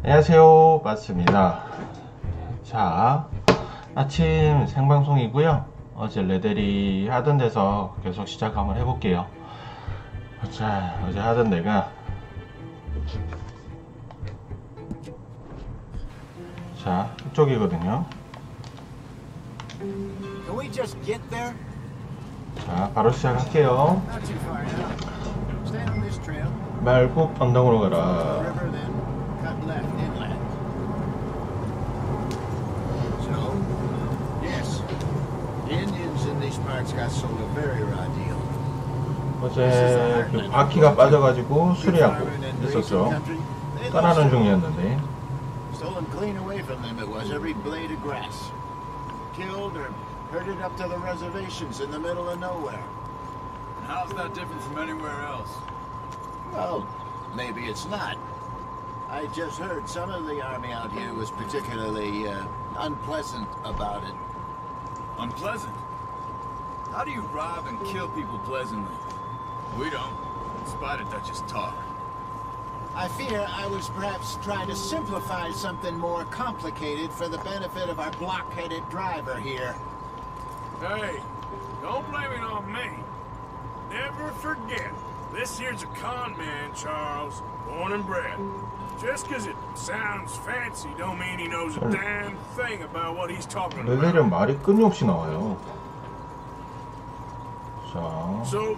안녕하세요, 빠스입니다. 자, 아침 생방송이고요. 어제 레데리 하던 데서 계속 시작 한번 해볼게요. 자, 어제 하던 데가 자, 이쪽이거든요. 자, 바로 시작할게요. 말국 언덕으로 가라. 어제 그 바퀴가 빠져가지고 수리하고 있었죠. 떠나는 중이었는데. Stolen clean away from them it was, every blade of grass. Killed or herded up to the reservations in the middle of nowhere. How's that different from anywhere else? Well, maybe it's not. I just heard some of the army out here was particularly unpleasant about it. Unpleasant? How do you rob and kill people pleasantly? We don't, in spite of Dutch's talk. I fear I was perhaps trying to simplify something more complicated for the benefit of our block-headed driver here. Hey, don't blame it on me. Never forget, this here's a con man, Charles, born and bred. Just 'cause it sounds fancy don't mean he knows a damn thing about what he's talking about. 레데리는 말이 끊임없이 나와요. 자. So,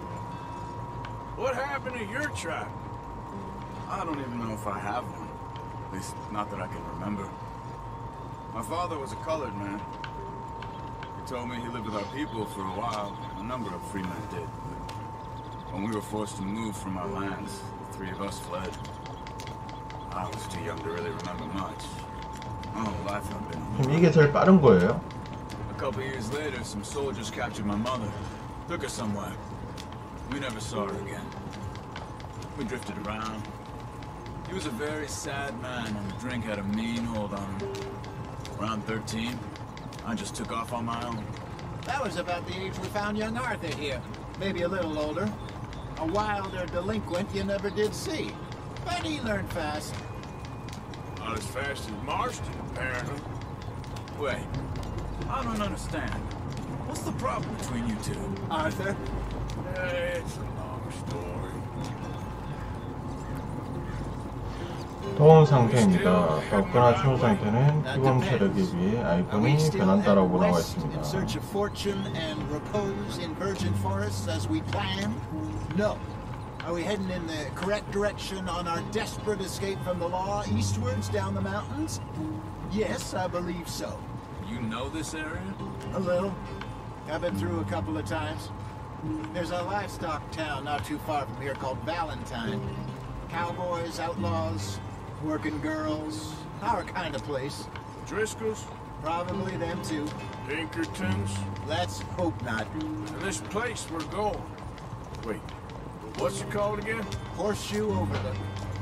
what happened to your tribe? I don't even know if I have one. At least, not that I can remember. My father was a colored man. He told me he lived with our people for a while. A number of free men did. But when we were forced to move from our lands, the three of us fled. I was too young to really remember much. Oh, life had been. 그럼 이게 제일 빠른 거예요? A couple years later, some soldiers captured my mother. Took her somewhere. We never saw her again. We drifted around. He was a very sad man, and the drink had a mean hold on him. Around 13, I just took off on my own. That was about the age we found young Arthur here. Maybe a little older. A wilder delinquent you never did see. But he learned fast. Not as fast as Marston, apparently. Wait, I don't understand. What's the problem between you two? Arthur? It's a long story. 더운 상태입니다. 덥거나 추운 상태는 피검 체력에 비해 아이콘이 변한다라고 나와 있습니다. In search of fortune and repose in virgin forests as we planned? No. Are we heading in the correct direction on our desperate escape from the law eastwards down the mountains? Yes, I believe so. You know this area? A little. I've been through a couple of times. There's a livestock town not too far from here called Valentine. Cowboys, outlaws, working girls, our kind of place. Driscoll's? Probably them too. Pinkertons? Let's hope not. And this place we're going. Wait, what's it called again? Horseshoe Overlook.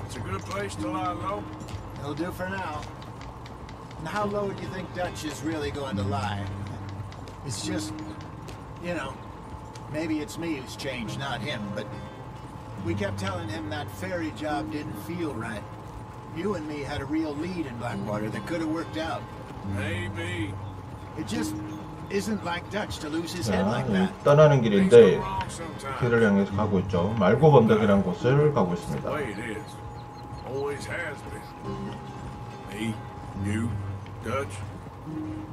It's a good place to lie low? It'll do for now. And how low do you think Dutch is really going to lie? It's just, you know, maybe it's me who's changed, not him, but we kept telling him that ferry job didn't feel right. You and me had a real lead in Blackwater that could have worked out. Maybe. It just isn't like Dutch to lose his head like that. 떠나는 길인데 길을 향해서 가고 있죠. 말국 언덕이라는 곳을 가고 있습니다. It is. Always has been. Me, you, Dutch.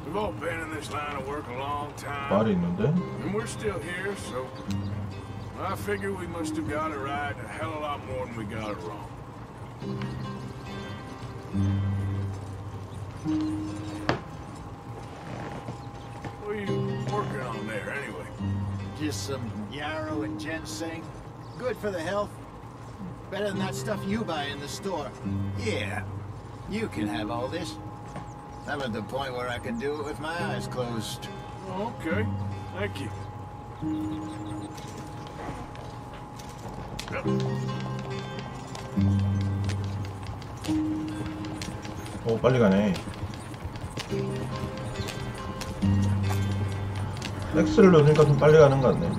We've all been in this line of work a long time. 말이 있는데? And we're still here, so I figure we must have got it right a hell of a lot more than we got it wrong. What are you working on there, anyway? Just some yarrow and ginseng. Good for the health. Better than that stuff you buy in the store. Yeah, you can have all this. I'm at the point where I can do it with my eyes closed. Okay, thank you. 오, 빨리 가네. X를 누르니까 좀 빨리 가는 것 같네.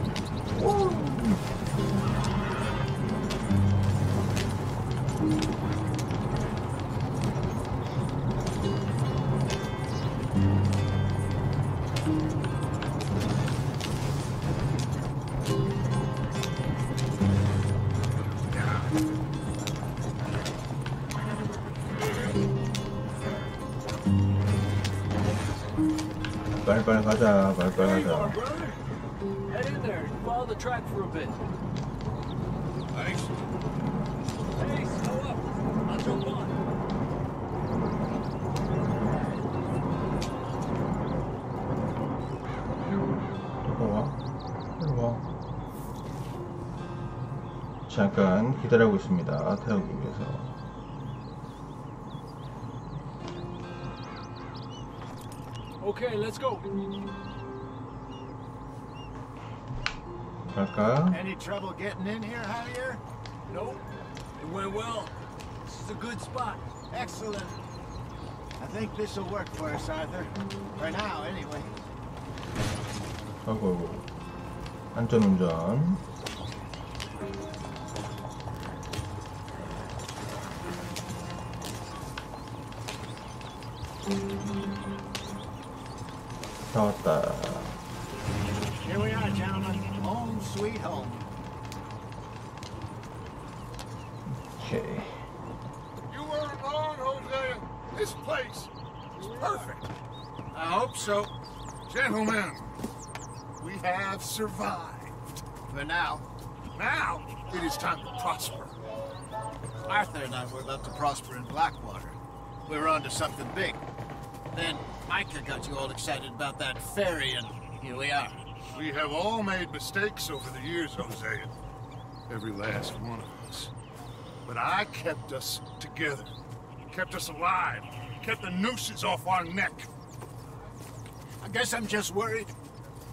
빨리빨리 가자. 빨리빨리 There you 가자. are, brother. Head in there. Follow the track for a bit. Thanks. Hey, slow up. I'll jump on. 들어와. 잠깐 기다리고 있습니다. 태우기 위해서. Okay, let's go. 갈까? Any trouble getting in here, Javier? Nope. It went well. This is a good spot. Excellent. I think this will work for us, Arthur. For now, anyway. 아이고, 안전운전. 다 왔다. Here we are, gentlemen. Home sweet home. 오케이. You weren't wrong, Jose. This place is perfect. I hope so. Gentlemen, we have survived. For now. Now, it is time to prosper. Arthur and I were about to prosper in Blackwater. We were on to something big. Then Micah got you all excited about that ferry, and here we are. We have all made mistakes over the years, Jose. Every last one of us. But I kept us together. Kept us alive. Kept the nooses off our neck. I guess I'm just worried.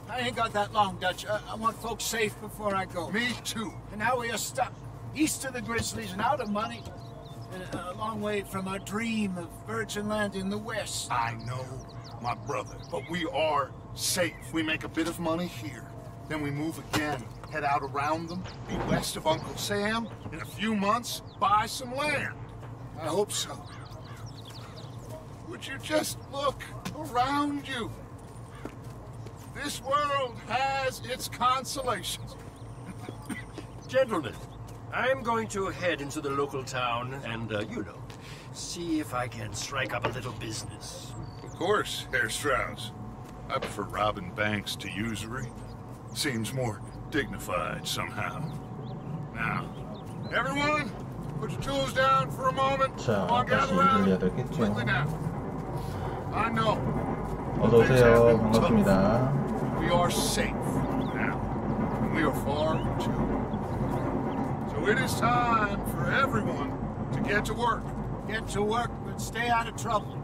I ain't got that long, Dutch. I want folks safe before I go. Me too. And now we are stuck east of the Grizzlies and out of money. And a long way from our dream of virgin land in the west. I know, my brother, but we are safe. We make a bit of money here. Then we move again, head out around them, be west of Uncle Sam. In a few months, buy some land. I hope so. Would you just look around you? This world has its consolations. Gentlemen, I'm going to head into the local town and, see if I can strike up a little business. Of course, Herr Strauss. I prefer robbing banks to usury. Seems more dignified somehow. Now, everyone, put your tools down for a moment. 자, Come on, 다시 gather 일을 해야 around. 되겠죠. Quickly now. I know. 어서 things have 오세요. been tough. 반갑습니다. We are safe now. And we are far too. So it is time for everyone to get to work. Get to work, but stay out of trouble.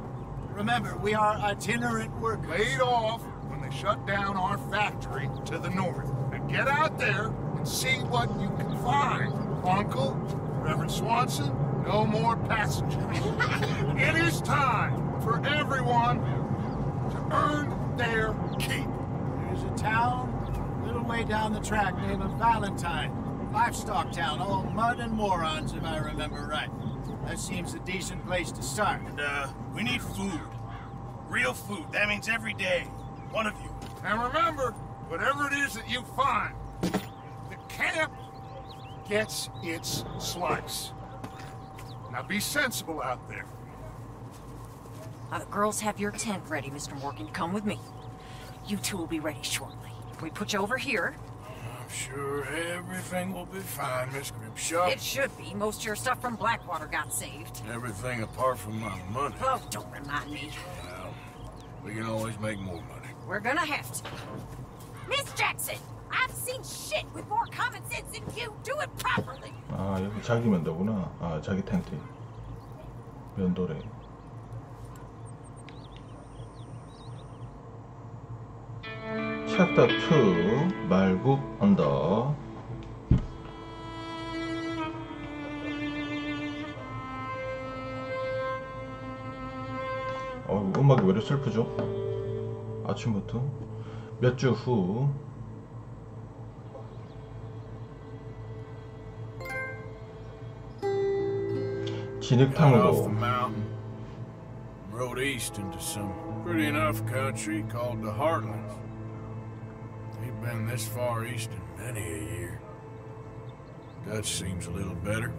Remember, we are itinerant workers. Laid off when they shut down our factory to the north. And get out there and see what you can find. Uncle, Reverend Swanson, no more passengers. It is time for everyone to earn their keep. There's a town a little way down the track named Valentine. Livestock town, all mud and morons, if I remember right. That seems a decent place to start. We need food. Real food. That means every day. One of you. And remember, whatever it is that you find, the camp gets its slice. Now be sensible out there. The girls have your tent ready, Mr. Morgan. Come with me. You two will be ready shortly. We put you over here. I'm sure everything will be fine, Miss Grimshaw. It should be. Most of your stuff from Blackwater got saved. Everything apart from my money. Oh, don't remind me. Well, we can always make more money. We're gonna have to. Miss Jackson, I've seen shit with more common sense than you. Do it properly. 아, 여기 자기 면도구나. 아, 자기 텐트. 면도래. 챕터 2 말국 언더. 음악이 왜 이렇게 슬프죠? 아침부터 몇 주 후. 진흙탕으로. Rode east into some pretty enough country called the Heartlands. Ain't been this far east in many a year. Dutch seems a little better.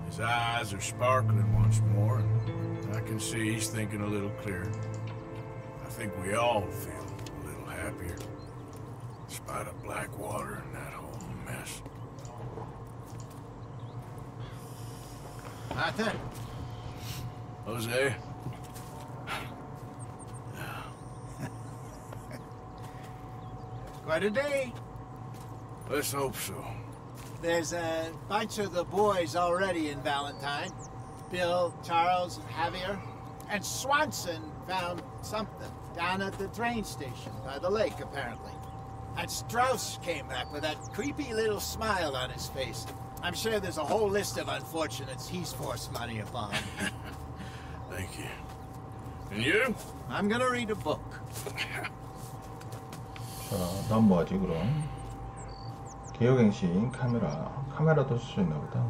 His eyes are sparkling once more, and I can see he's thinking a little clearer. I think we all feel a little happier. Despite of Blackwater and that whole mess. Arthur? Jose? Quite a day. Let's hope so. There's a bunch of the boys already in Valentine. Bill, Charles, and Javier. And Swanson found something down at the train station by the lake, apparently. And Strauss came back with that creepy little smile on his face. I'm sure there's a whole list of unfortunates he's forced money upon. Thank you. And you? I'm gonna read a book. 자, 다음 뭐하지 그럼? 개혁행신 카메라도 쓸 수 있나 보다.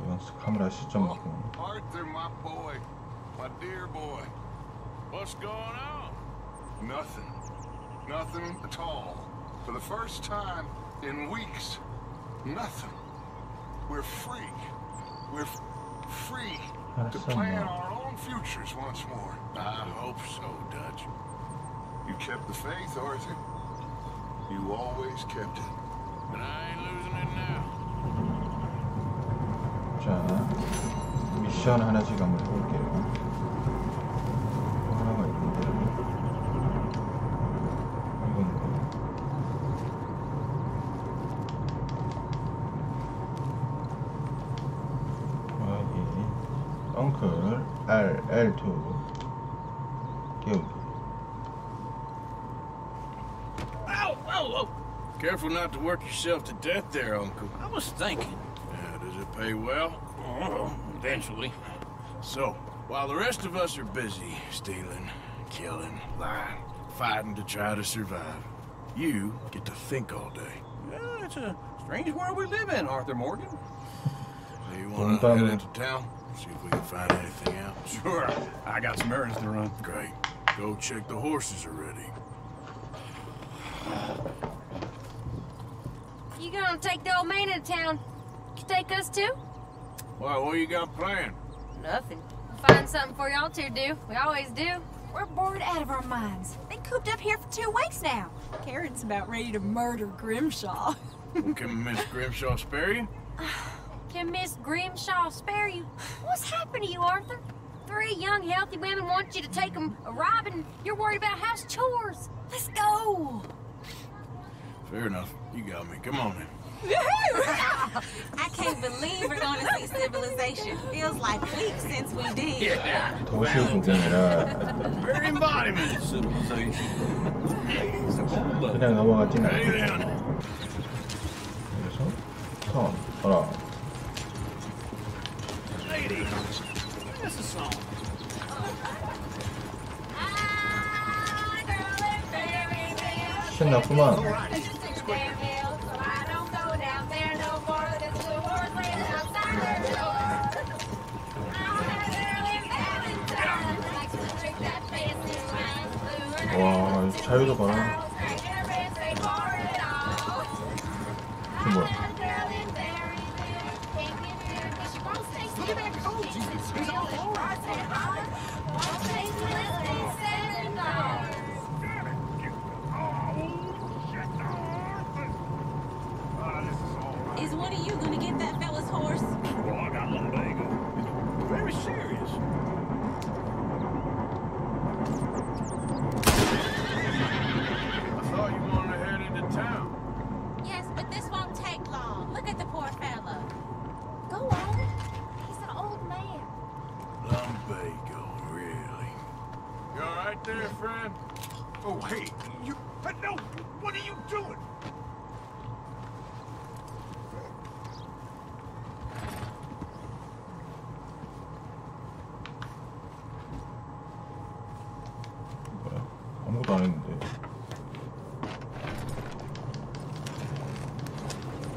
이건 카메라 시점 바꾸는. Arthur, my boy. My dear boy. What's going on? Nothing. Nothing at all. For the first time in weeks. Nothing. We're free. We're free to plan our own futures once more. I hope so, Dutch. You kept the faith, Arthur. You always kept it. But I ain't losing it now. 자, 미션 하나씩 한번 해볼게요. 하나가 있는데 이건 엉클 L2 개우기. Ow! Whoa, whoa! Careful not to work yourself to death there, Uncle. I was thinking. Yeah, does it pay well? Oh, eventually. So, while the rest of us are busy stealing, killing, lying, fighting to try to survive, you get to think all day. Well, it's a strange world we live in, Arthur Morgan. So you want to head into town? See if we can find anything out? Sure. I got some errands to run. Great. Go check the horses are ready. You gonna take the old man into town? You take us too? Why, what you got planned? Nothing. Find something for y'all to do. We always do. We're bored out of our minds. Been cooped up here for 2 weeks now. Karen's about ready to murder Grimshaw. Well, can Miss Grimshaw spare you? Can Miss Grimshaw spare you? What's happened to you, Arthur? 3 young, healthy women want you to take them a robbing, and you're worried about house chores. Let's go. Fair enough. You got me. Come on then. I can't believe we're going to see civilization. Feels like weeks since we did. Yeah. 도시 구경이라 Very embodiment of civilization. 그냥 넘어가지는 Hey 않고 then. 그래서 턴 하나. Lady. That's a song. 신났구만. 와, 자유도 봐라. 이게 뭐야? Is one of you going to get that fella's horse? Well, I got lumbago. Very serious. I thought you wanted to head into town. Yes, but this won't take long. Look at the poor fella. Go on. He's an old man. Lumbago, really? You all right there, friend? Oh, hey, you... No, what are you doing? 뭐야? 아무것도 안 했는데.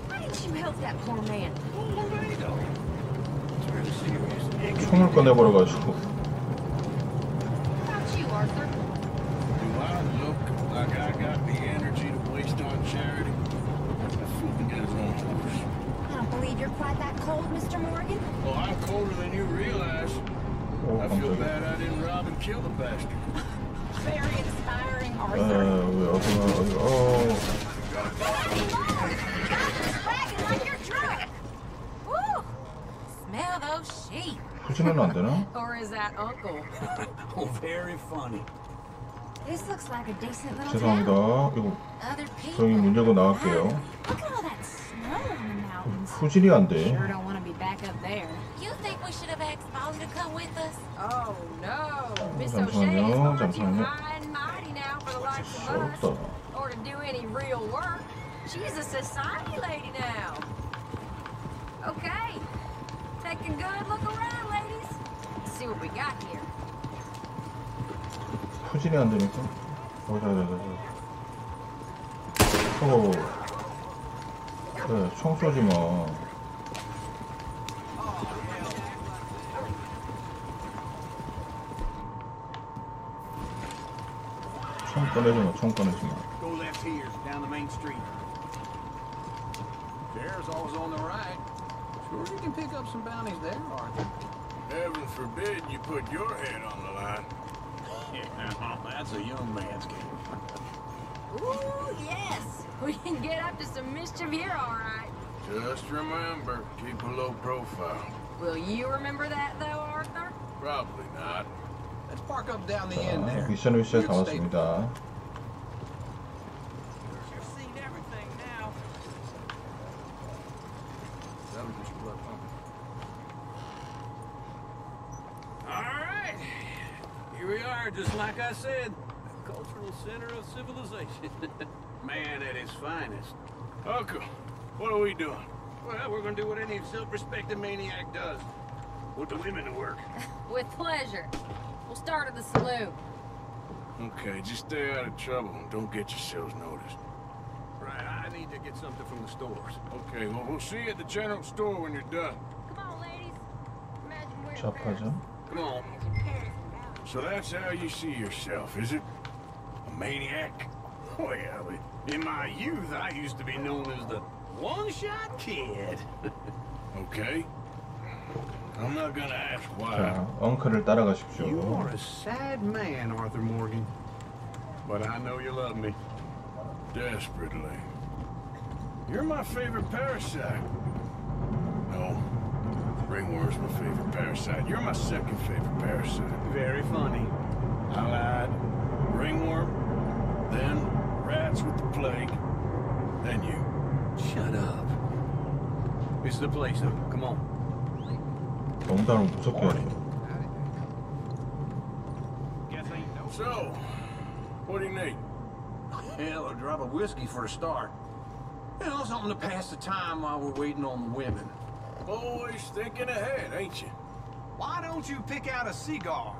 Why didn't you help that poor man? It's really serious. 총을 꺼내버려가지고. What about you, Arthur? Do I look like I got the energy to waste on charity? That fool can get his own horse. I don't believe you're quite that cold, Mr. Morgan. job and kill the bastard. Very inspiring, 왜 Arthur. Dragging like you're drunk. Woo! Smell those sheep. 후진은 안 되나? Or is that Uncle? Oh, very funny. This looks like a decent little 죄송합니다. town. 이거 Other people. 저희 문 열고 나갈게요. Look at all that snow in the mountains. 후진이 안 돼. Sure don't want to be back up there. You think we should have asked Molly to come with us? Oh no, Miss 잠시만요, O'Shea's far too 잠시만요. high and mighty now for the likes of us, 없다. or to do any real work. She's a society lady now. Okay, take a good look around, ladies. Let's see what we got here. 후진이 안 되니까. 그래, 총 쏘지 마. 총 꺼내지 마, 총 꺼내지 마. Go left here, down the main street. There's always on the right. Sure you can pick up some bounties there, Arthur. Heaven forbid you put your head on the line. Yeah, that's a young man's game. Ooh, yes, we can get up to some mischief here, all right. Just remember, keep a low profile. Will you remember that, though, Arthur? Probably not. Let's park up down the 자, end there. 미션 위치에 다 왔습니다. You've seen everything now. All right, here we are, just like I said, the cultural center of civilization. Man at his finest. Uncle, what are we doing? Well, we're gonna do what any self-respecting maniac does. Put the women to work. With pleasure. We'll start at the saloon. Okay, just stay out of trouble and don't get yourselves noticed. Right, I need to get something from the stores. Okay, well, we'll see you at the general store when you're done. Come on, ladies. Imagine we're in 잡하죠. Paris. Come on. Imagine Paris without So that's how you see yourself, is it? A maniac? Well, in my youth, I used to be known as the one-shot kid. Okay. I'm not gonna ask why. 자, 엉클을 따라가십시오. You are a sad man, Arthur Morgan. But I know you love me. Desperately. You're my favorite parasite. No. Ringworm's my favorite parasite. You're my second favorite parasite. Very funny. I lied. Ringworm, then rats with the plague, then you. Shut up. This is the place, though. Come on. 농담을 무섭게 하네. So, what do you need? Hell, a drop of whiskey for a start. You know, something to pass the time while we're waiting on the women. Always thinking ahead, ain't you? Why don't you pick out a cigar?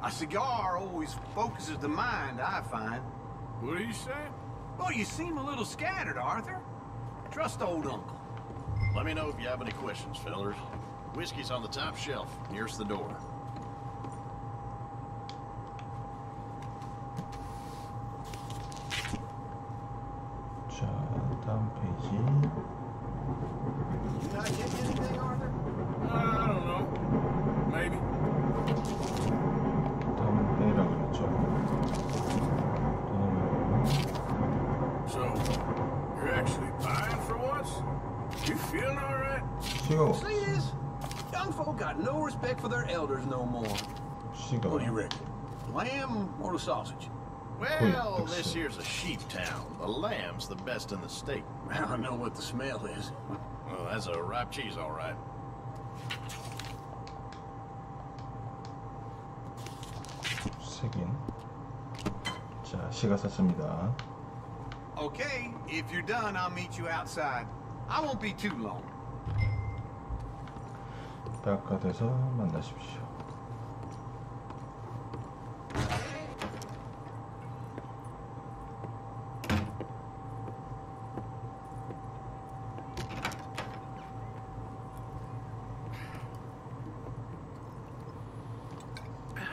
A cigar always focuses the mind, I find. What are you saying? Well, you seem a little scattered, Arthur. Trust old Uncle. Let me know if you have any questions, fellers. Whiskey's on the top shelf, nearest the door. 자, 다음 페이지. You not getting anything, Arthur? I don't know. Maybe. 다음 페이지라고 그랬죠. So, you're actually buying for once? You feeling all right? 시가 See this? Young folk got no respect for their elders no more. 시가 What do you reckon? Lamb or the sausage? Well, this here's a sheep town. The lamb's the best in the state. I know what the smell is. Well, that's a ripe cheese, all right. 색인. 자, 시가 샀습니다. Okay, if you're done, I'll meet you outside. I won't be too long. 백화돼서 만나십시오.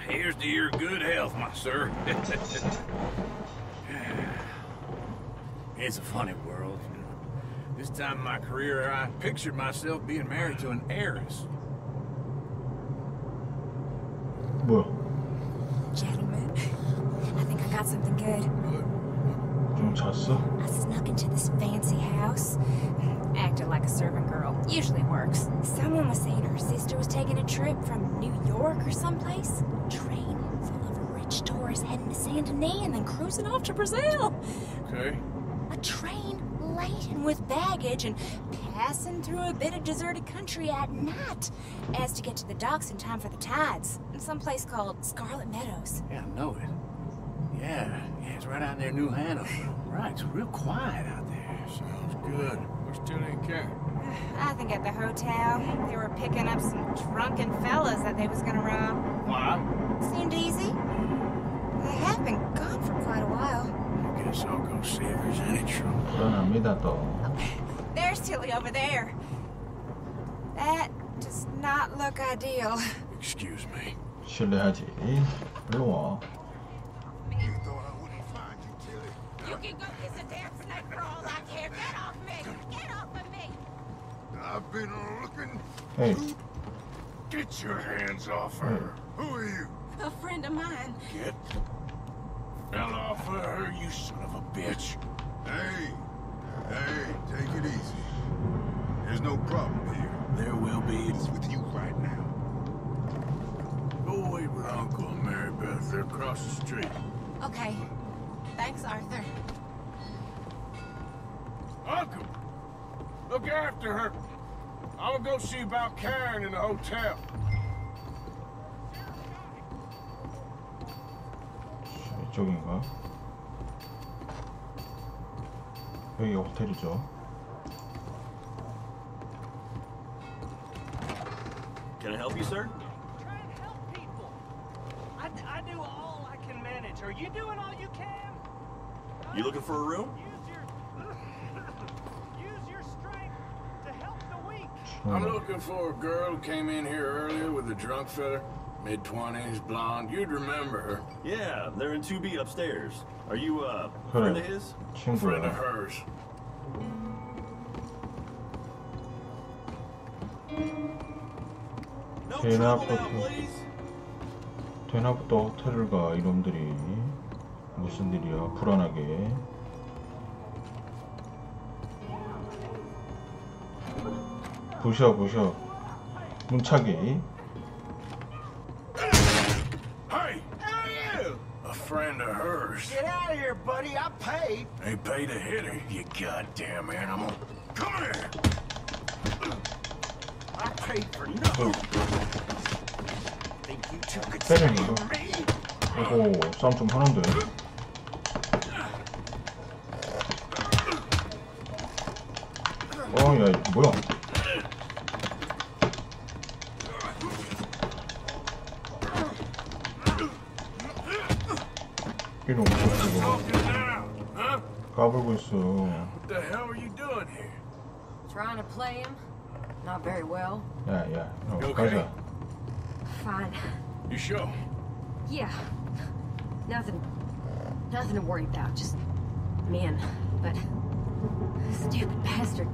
Here's to your good health, my sir. It's a funny world. This time in my career, I pictured myself being married to an heiress. 뭐야? got something good. 좀 잤어? I snuck into this fancy house. Acted like a servant girl. Usually works. Someone was saying her sister was taking a trip from New York or someplace. Train full of rich tourists heading to Saint Denis and then cruising off to Brazil. Okay. A train laden with baggage and passing through a bit of deserted country at night as to get to the docks in time for the tides in some place called Scarlet Meadows. Yeah, I know it. Yeah, it's right out near New Hanover. Right, it's real quiet out there. Sounds good. We still ain't care. I think at the hotel they were picking up some drunken fellas that they was gonna rob. What? Seemed easy. They have been gone for quite a while. I guess I'll go see if there's any trouble. 불안합니다 또. There's Tilly over there. That does not look ideal. Excuse me. 실례하지. 일로 와. You can go kiss a damn snake for all I care. Get off me! Get off of me! I've been looking. Hey. Get your hands off her. Who are you? A friend of mine. Get fell off of her, you son of a bitch. Hey, take it easy. There's no problem here. There will be. It's with you right now. Go away with Uncle and Mary Beth. They're across the street. Okay. Thanks, Arthur. Uncle, look after her. I'm gonna go see about Karen in the hotel. 이쪽인가? 여기 호텔이죠. Can I help you, sir? Try and help people. I do all I can manage. Are you doing all you can? You looking for a room? Use your strength to help the weak. I'm looking for a girl who came in here earlier with a drunk fella. Mid-20s, blonde. You'd remember her. Yeah, they're in 2B upstairs. Are you a friend of his? Friend of hers. 대낮부터 호텔을 가. 이놈들이 무슨 일이야? 불안하게. 부셔 문차기. Hey! A friend of hers. Get out of here, buddy. I paid. They paid to hit her, you goddamn animal. Come here! I paid for nothing. Think you took it 때리는 거. from me? 이거 싸움 좀 하는데. 야, 이거 뭐야? 이놈 이거 까불고 있어. What the hell are you doing here? Trying to play him? Not very well. 야, You 가자. Fine. You sure? Yeah. Nothing to worry about. Just men. But stupid bastard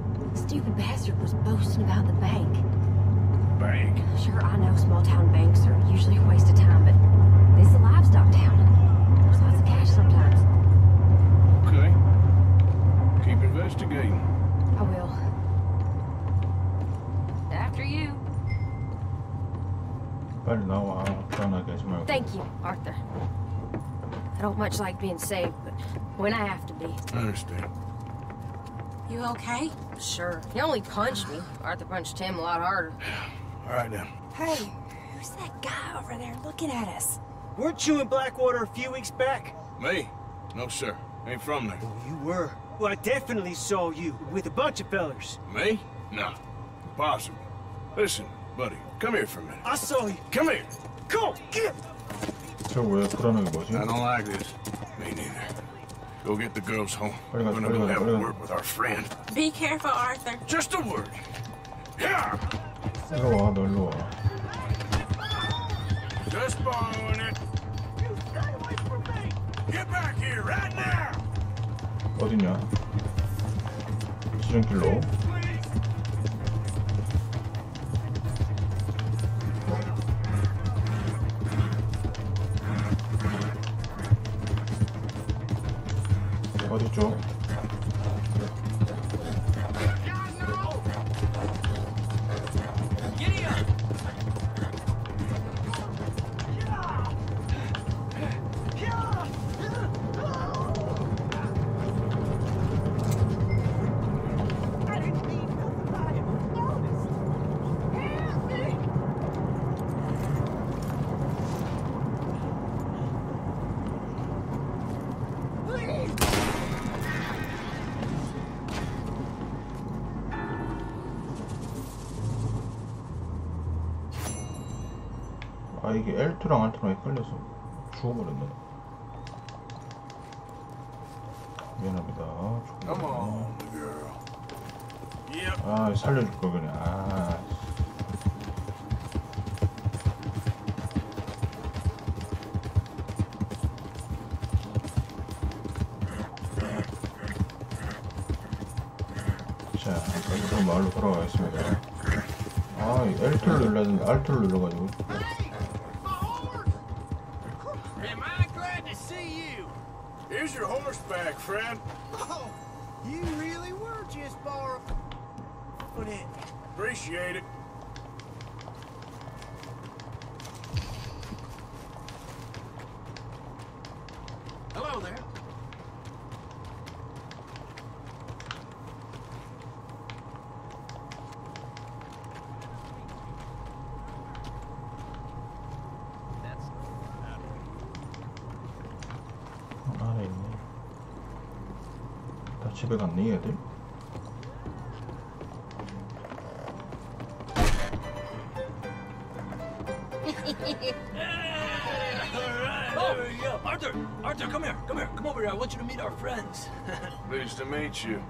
was boasting about the bank. Bank? Sure, I know small town banks are usually a waste of time, but this is a livestock town. There's lots of cash sometimes. Okay. Keep investigating. I will. After you. 빨리 나와. 불안하게 하지 말고. Thank you, Arthur. I don't much like being saved, but when I have to be. I understand. You okay? Sure. He only punched me. Arthur punched him a lot harder. All right, then. Hey, who's that guy over there looking at us? Weren't you in Blackwater a few weeks back? Me? No, sir. Ain't from there. Oh, you were. Well, I definitely saw you with a bunch of fellers. Me? No. Impossible. Listen, buddy, come here for a minute. I saw you. Come here. Come on, get! 저 왜 불안하게 뭐지? I don't like this. Me neither. Go get the girls home. 빨리 We're 가자, gonna go 빨리 have 가자. a word with our friend. Be careful, Arthur. Just a word. Yeah. 일로 와, 너 일로 와. Just borrowing it. You stay away from me! Get back here right now. 어딨냐? 지름길로. 어디죠? 아 이게 L2랑 R2랑 헷갈려서 죽어버렸네. 미안합니다. 아 살려줄 걸 그냥. 아. 자, 다시 마을로 돌아가겠습니다. 아, L2를 눌러야 되는데 R2를 눌러가지고. Here's your horseback, friend. Oh, you really were just borrowing it. Appreciate it. Hello there. 안에 있네. 다 집에 갔니 얘들? Arthur, come here. Come over here. I want you to meet our friends. Pleased to meet you.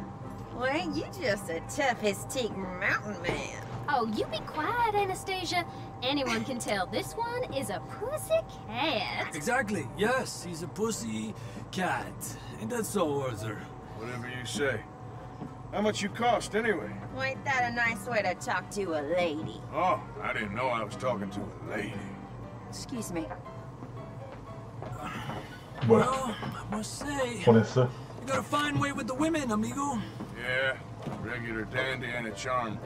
Well, ain't you just a tough-as-teak mountain man? Oh, you be quiet, Anastasia. Anyone can tell this one is a pussy cat. Exactly. Yes, he's a pussy cat. Ain't that so, Arthur? Whatever you say. How much you cost, anyway? Well, ain't that a nice way to talk to a lady? Oh, I didn't know I was talking to a lady. Excuse me. Well, I must say, 보냈어? you got a fine way with the women, amigo. Yeah, regular dandy and a charm.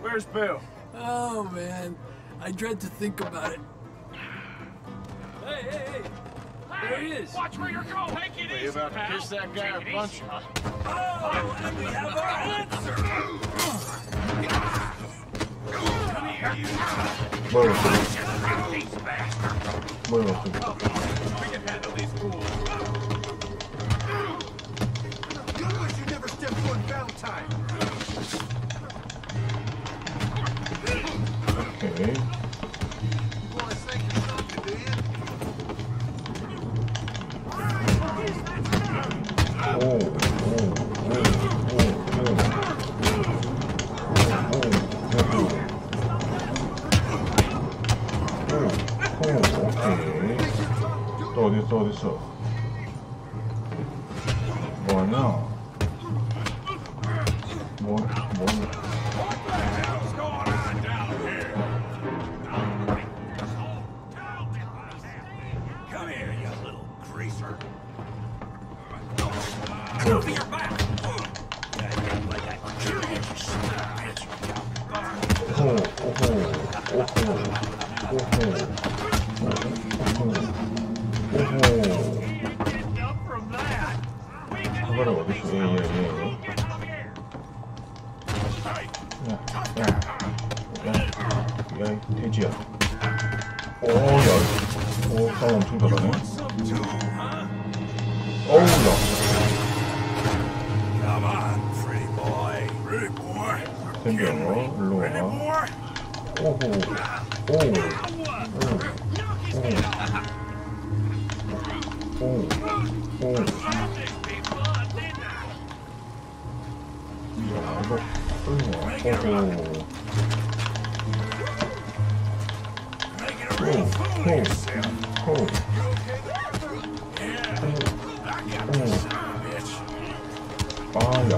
Where's Bill? Oh, man. I dread to think about it. Hey! There he is. Watch where you're going. Take it Are easy, you about to pal. kiss that guy or punch him? Oh, and we have our answer. Come here, you. 뭘 These bastards. 뭘 어쩌고? We can handle these fools. You wish you never stepped foot in Valentine. 오케이. You want to say something, do you? 오케이. 또 어딨어? 뭐하냐? Come here, you little greaser. Cover your back. 사과를 어딨어? 예. 야, 돼지야. 싸움 엄청 잘하네. Come on, pretty boy. Pretty boy. 덤벼, 일로 와. 야,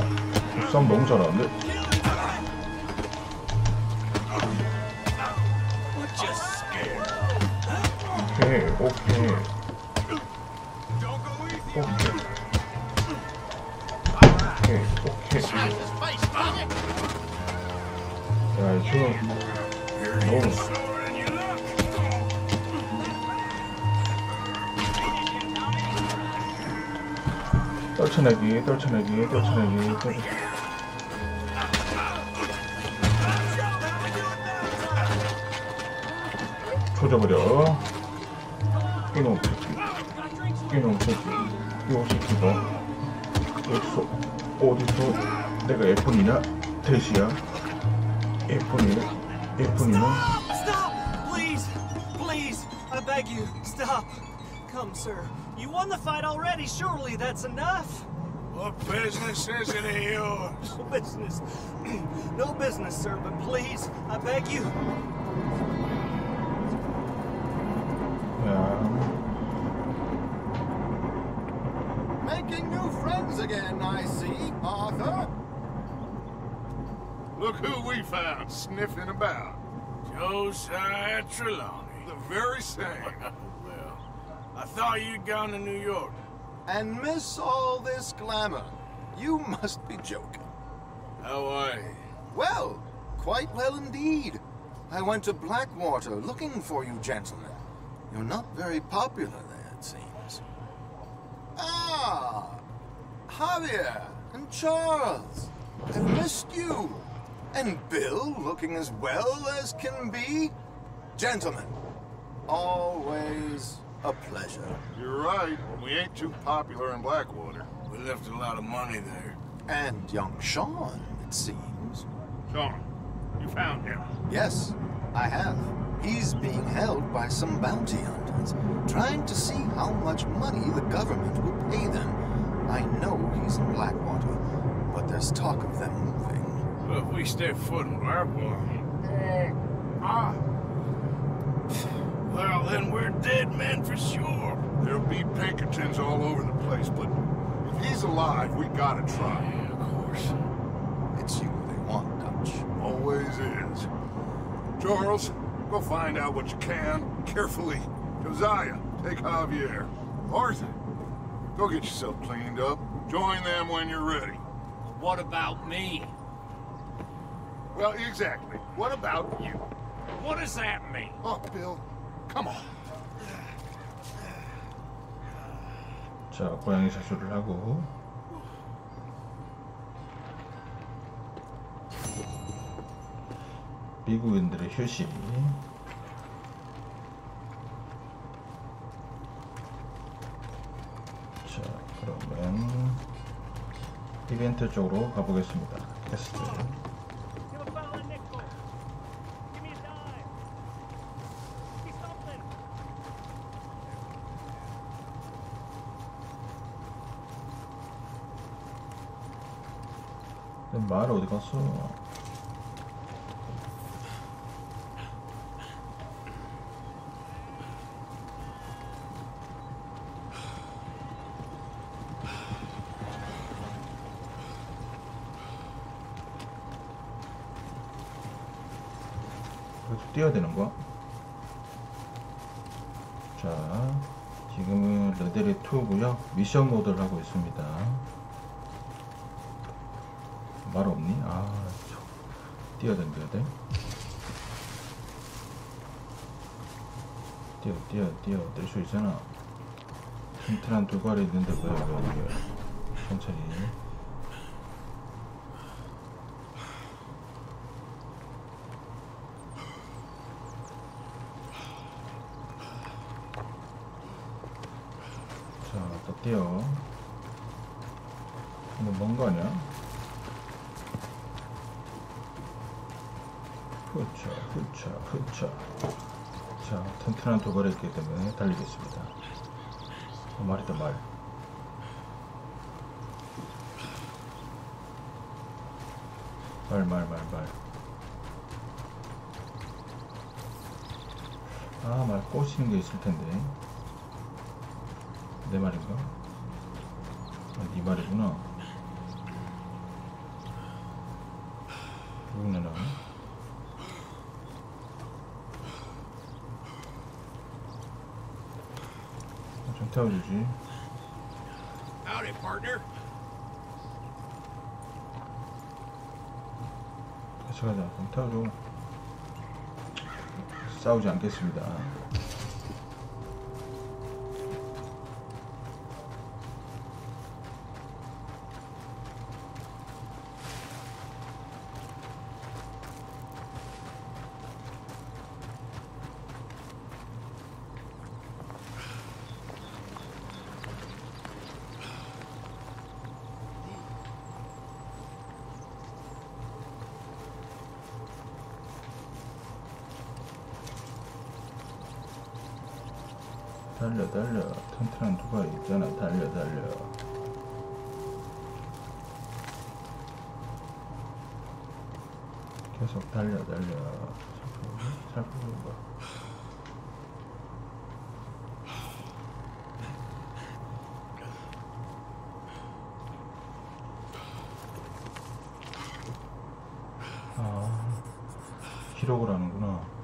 싸움 너무 잘하는데? 오케이. 떨쳐내기. 조져버려. 이놈 새끼. 요 새끼가 어디서 내가 예쁜이냐? 대시야. 예쁜이는 Stop! Please, I beg you, stop. Come, sir. You won the fight already. Surely that's enough. What business is it of yours? No business. No business, sir, but please, I beg you. Making new friends again, I see, Arthur. Look who we found sniffing about. Josiah Trelawney. The very same. Well, I thought you'd gone to New York. And miss all this glamour. You must be joking. How are you? Well, quite well indeed. I went to Blackwater looking for you gentlemen. You're not very popular there, it seems. Ah, Javier and Charles. I've missed you. And Bill looking as well as can be. Gentlemen, always a pleasure. You're right. We ain't too popular in Blackwater. We left a lot of money there. And young Sean, it seems. Sean, you found him? Yes, I have. He's being held by some bounty hunters, trying to see how much money the government will pay them. I know he's in Blackwater, but there's talk of them moving. Well, if we stay foot in Blackwater... Well, then we're dead men for sure. There'll be Pinkertons all over the place, but if he's alive, we gotta try. Yeah, of course. It's you they want, Dutch. Always is. Charles, go find out what you can, carefully. Josiah, take Javier. Arthur, go get yourself cleaned up. Join them when you're ready. What about me? Well, exactly. What about you? What does that mean? Oh, Bill, come on. 자, 고양이 사수를 하고 미국인들의 휴식. 자, 그러면 이벤트 쪽으로 가보겠습니다. 퀘스트. 말 어디 갔어? 계속 뛰어야 되는 거야? 자, 지금은 레데리 2고요. 미션 모드를 하고 있습니다. 말 없니? 아, 뛰어댕겨야 돼. 뛰어. 뛸 수 있잖아. 튼튼한 두발이 있는데 왜 천천히. 자, 또 뛰어. 이거 뭔 거 아니야? 후차. 자, 튼튼한 도발이 있기 때문에 달리겠습니다. 말이다, 말. 아, 말 꽂히는 게 있을 텐데. 내 말인가? 아, 네 말이구나. 누구나. 좀 태워주지. Howdy, partner. 같이 가자. 좀 태워줘. 싸우지 않겠습니다. 달려 달려 튼튼한 두발이 있잖아. 달려 달려. 계속 달려 달려. 살펴보는 거. 아, 기록을 하는구나.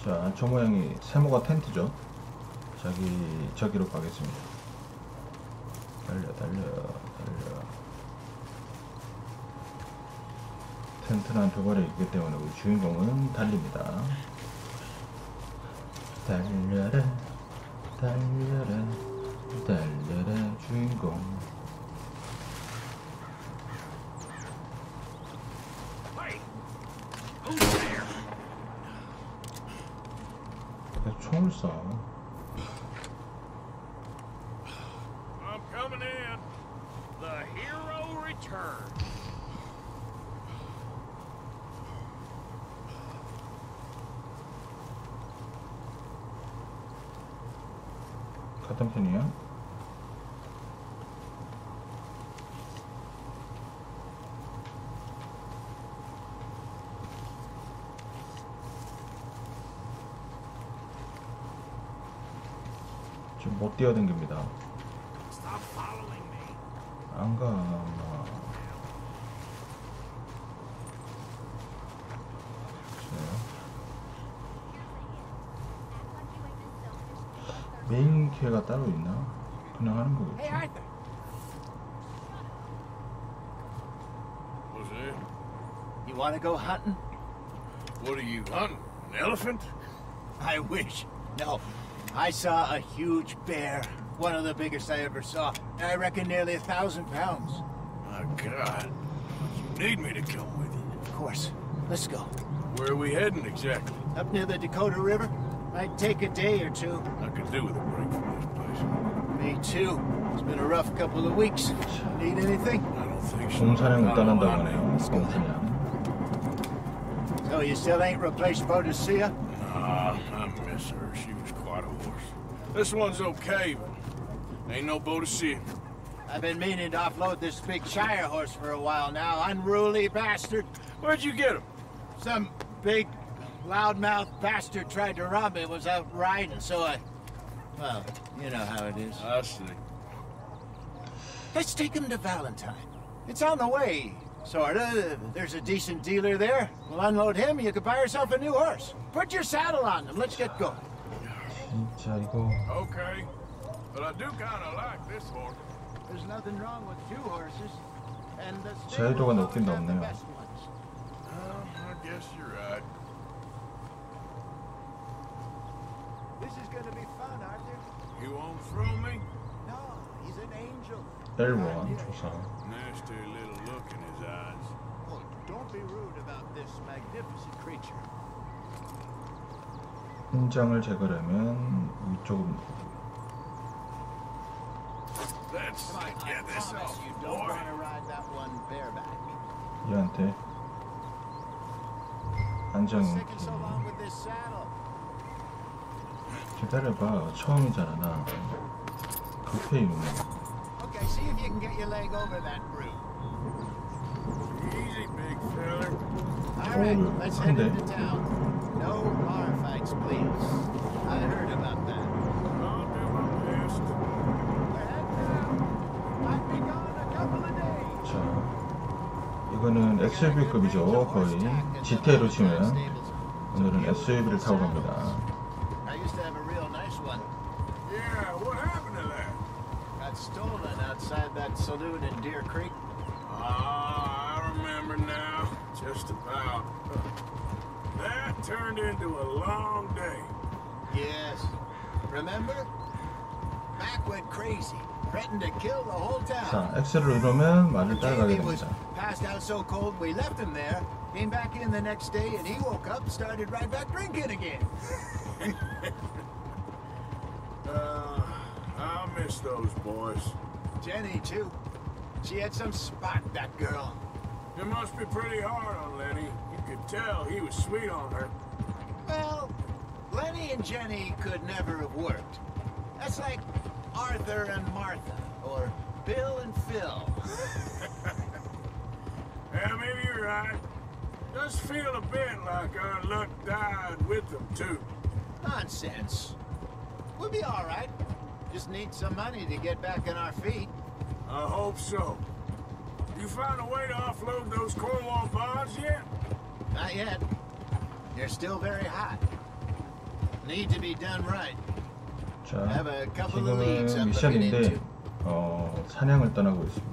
자, 저 모양이 세모가 텐트죠. 저기로 가겠습니다. 달려 달려 달려. 튼튼한 두발이 있기 때문에 우리 주인공은 달립니다. 달려라 달려라 달려라 주인공. 총을 쏴. I'm coming in. The hero returns. 같은 편이야? 지금 못 뛰어댕깁니다. 안 가. 메인 캐가 따로 있나? 그냥 하는 거겠지. What's that? You want to go hunting? What are you hunting? An elephant? I wish. No. I saw a huge bear. One of the biggest I ever saw. I reckon nearly 1,000 pounds. My God. You need me to come with you. Of course. Let's go. Where are we heading exactly? Up near the Dakota River. Might take a day or two. I could do with a break from this place. Me too. It's been a rough couple of weeks. Need anything? I don't think so. 곰사냥을 떠난다고 하네요. 곰사냥. So you still ain't replaced Boadicea? Nah, I miss her. She was quite a horse. This one's okay, but ain't no Boadicea. I've been meaning to offload this big Shire horse for a while now. Unruly bastard. Where'd you get him? Some big, loudmouth bastard tried to rob me. Was out riding, so well, you know how it is. I see. Let's take him to Valentine. It's on the way, sorta. There's a decent dealer there. We'll unload him, you can buy yourself a new horse. Put your saddle on him, let's get going. 진짜 이거. Okay, but I do kind of like this horse. There's nothing wrong with two horses. And the 자유도가 높긴 높네요. I guess you're right. This is gonna be fun, Arthur. You won't throw me? No, he's an angel. L1 조사. Nasty little look in his eyes. Oh, don't be rude about this magnificent creature. 흰장을 제거하면 위쪽은. Let's get this off, You don't boy. want to ride that one bareback. 얘한테 안정. What's taking so long with this saddle? 기다려봐. 처음이잖아 나. 급해 이놈. Okay, see if you can get your leg over that brute. Easy, big fella. All right, let's head 근데 into town. No bar fights, please. I heard about that. I'll do my best. We're heading out. Might be gone a couple of days. 자, 이거는 SUV급이죠. 거의 Gta로 치면 오늘은 SUV를 타고 갑니다. I used to have a real nice one. castle doing in Deer Creek? Ah, I remember now. Just about. That turned into a long day. Yes. Remember? Mac went crazy, threatened to kill the whole town. 자, X를 누르면 말을 따라가게 Jamie was 됩니다. passed out so cold we left him there. Came back in the next day and he woke up and started right back drinking again. I miss those boys. Jenny, too. She had some spot, that girl. It must be pretty hard on Lenny. You could tell he was sweet on her. Well, Lenny and Jenny could never have worked. That's like Arthur and Martha, or Bill and Phil. Yeah, maybe you're right. Does feel a bit like our luck died with them, too. Nonsense. We'll be all right. Just need some money to get back on our feet. I hope so. You found a way to offload those Cornwall bonds yet? Not yet. They're still very hot. Need to be done right. 자, Have a couple of leads 지금은 I'm looking 미션인데 into. 사냥을 떠나고 있습니다.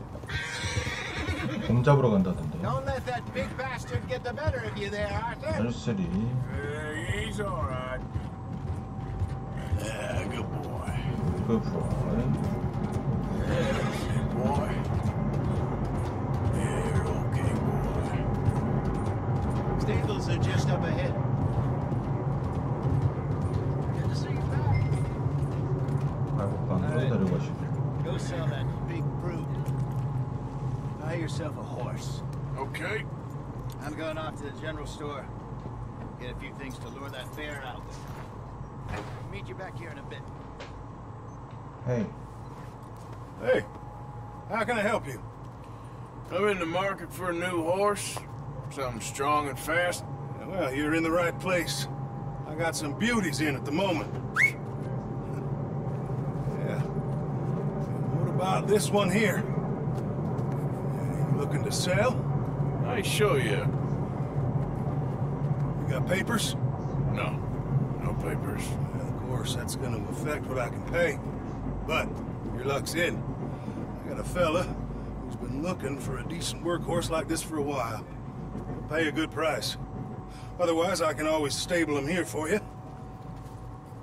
곰 잡으러 간다던데. Don't let that big bastard get the better of you there, Arthur. 알쓰리. He's all right. Yeah, good boy. Good boy. Good boy. Yeah, you're okay, boy. Stables are just up ahead. Good to see you back. 마법관으로 데려가시길. Go sell that big brute. Buy yourself a horse. Okay. I'm going off to the general store. Get a few things to lure that bear out. Meet you back here in a bit. Hey. Hey, how can I help you? I'm in the market for a new horse. Something strong and fast. Well, you're in the right place. I got some beauties in at the moment. Yeah. What about this one here? You looking to sell? I show you. You got papers? No. No papers. Well, of course, that's going to affect what I can pay. But your luck's in. I got a fella who's been looking for a decent workhorse like this for a while. He'll pay a good price. Otherwise, I can always stable him here for you.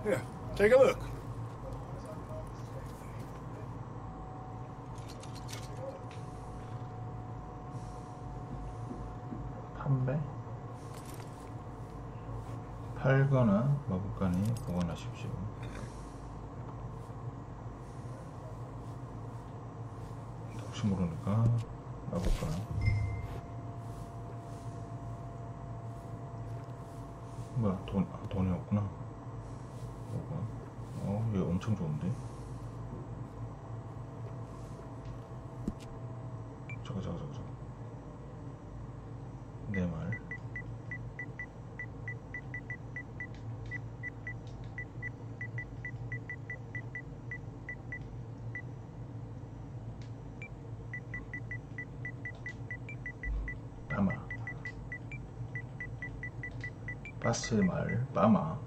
Here, take a look. 판매? 팔거나 마법관이 보관하십시오. 혹시 모르니까 마법관. 뭐야, 돈이 없구나. 얘 엄청 좋은데? 저거. 내 말. 빠마. 바스의 말, 빠마.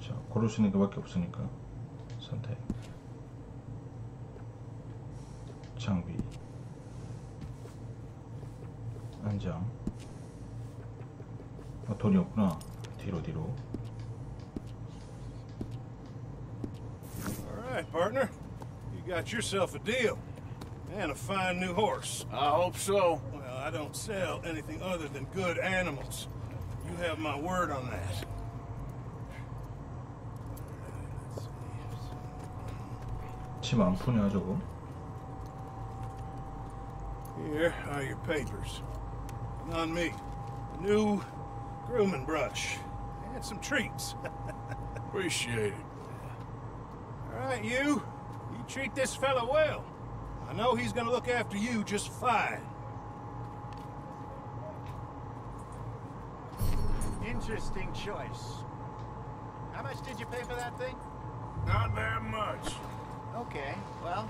자, 고를 수 있는 것밖에 없으니까 선택. 장비, 안장. 돈이 없구나. 뒤로. All right, partner. You got yourself a deal. And a fine new horse. I hope so. Well, I don't sell anything other than good animals. You have my word on that. 침 안 푸냐 저거? Here are your papers. And on me, a new grooming brush. And some treats. Appreciate it. All right, you treat this fella well. I know he's gonna look after you just fine. Interesting choice. How much did you pay for that thing? Not that much. Okay, well,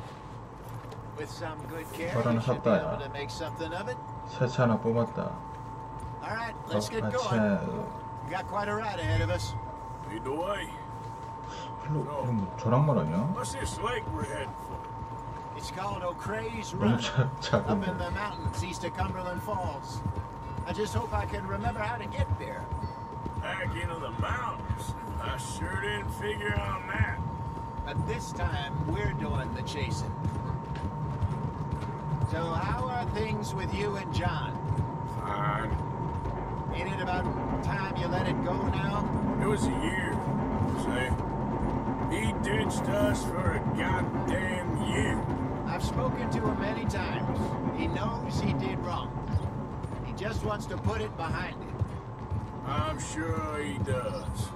with some good care, 저런 you should be able 샀다야. to make something of it. 새차 하나 뽑았다. All right, let's get 아차. going. We got quite a ride ahead of us. Lead the way. 플로 이건 뭐 저랑말 아니야? What's this lake we're heading for? It's called O'Crea's 너무 Run, 작은 up in the mountains east of Cumberland Falls. I just hope I can remember how to get there. Back into the mountains? I sure didn't figure on that. But this time, we're doing the chasing. So how are things with you and John? Fine. Ain't it about time you let it go now? It was a year, say. He ditched us for a goddamn year. I've spoken to him many times. He knows he did wrong. He just wants to put it behind him. I'm sure he does.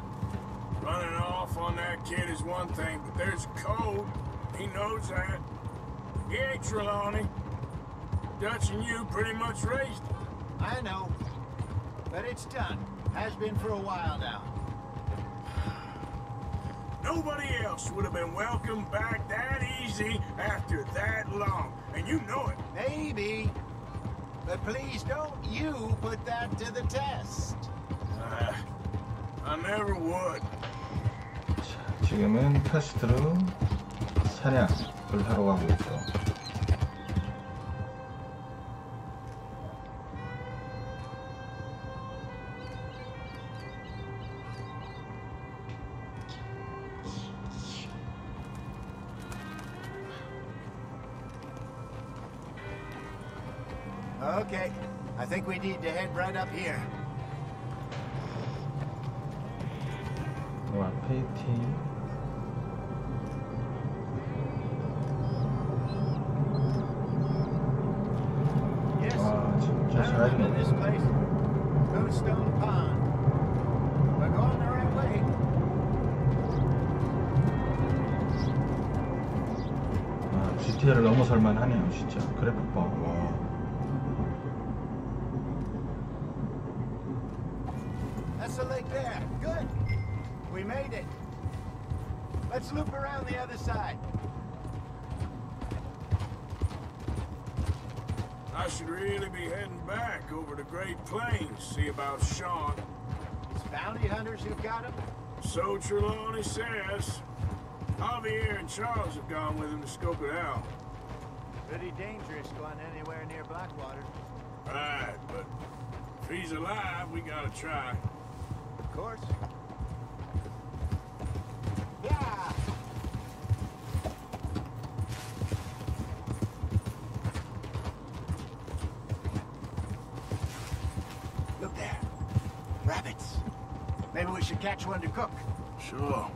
Running off on that kid is one thing, but there's a code. He knows that. He ain't Trelawney. Dutch and you pretty much raised him. I know. But it's done. Has been for a while now. Nobody else would have been welcomed back that easy after that long. And you know it. Maybe. But please don't you put that to the test. I never would. 자, 지금은 카스트로 사냥을 하러 가고 있어. Okay. I think we need to head right up here. 와, 페이티. Yes. 와, 진짜 I remember this 잘했네. place. Moonstone Pond. We're going the right way. 아, Gta를 넘어설만 하네요, 진짜. 그래픽 봐. 와. That's the lake there. Good. We made it. Let's loop around the other side. I should really be heading back over to Great Plains, see about Sean. It's bounty hunters who've got him? So Trelawney says. Javier and Charles have gone with him to scope it out. Pretty dangerous going anywhere near Blackwater. Right, but if he's alive, we gotta try. Of course. Yeah! Look there. Rabbits. Maybe we should catch one to cook. Sure.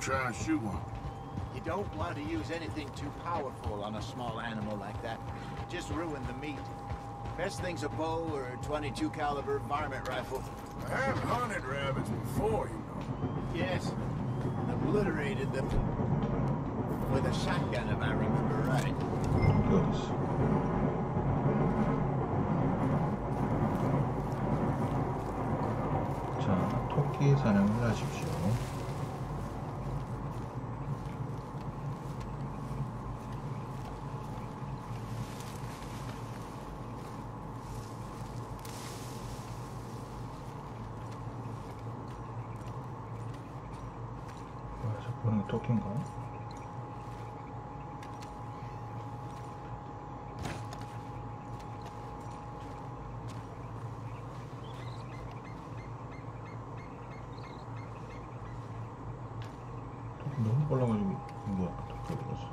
Try and shoot one. You don't want to use anything too powerful on a small animal like that. Just ruin the meat. Best thing's a bow or a .22 caliber varmint rifle. I have hunted rabbits before, you know. Yes. Obliterated them with a shotgun, if I remember right. Good. 자, 토끼 사냥을 하십시오. 뭐야, 저 보는 게 토끼인가? 너무 빨라가지고 뭐야, 토끼 어디 갔어?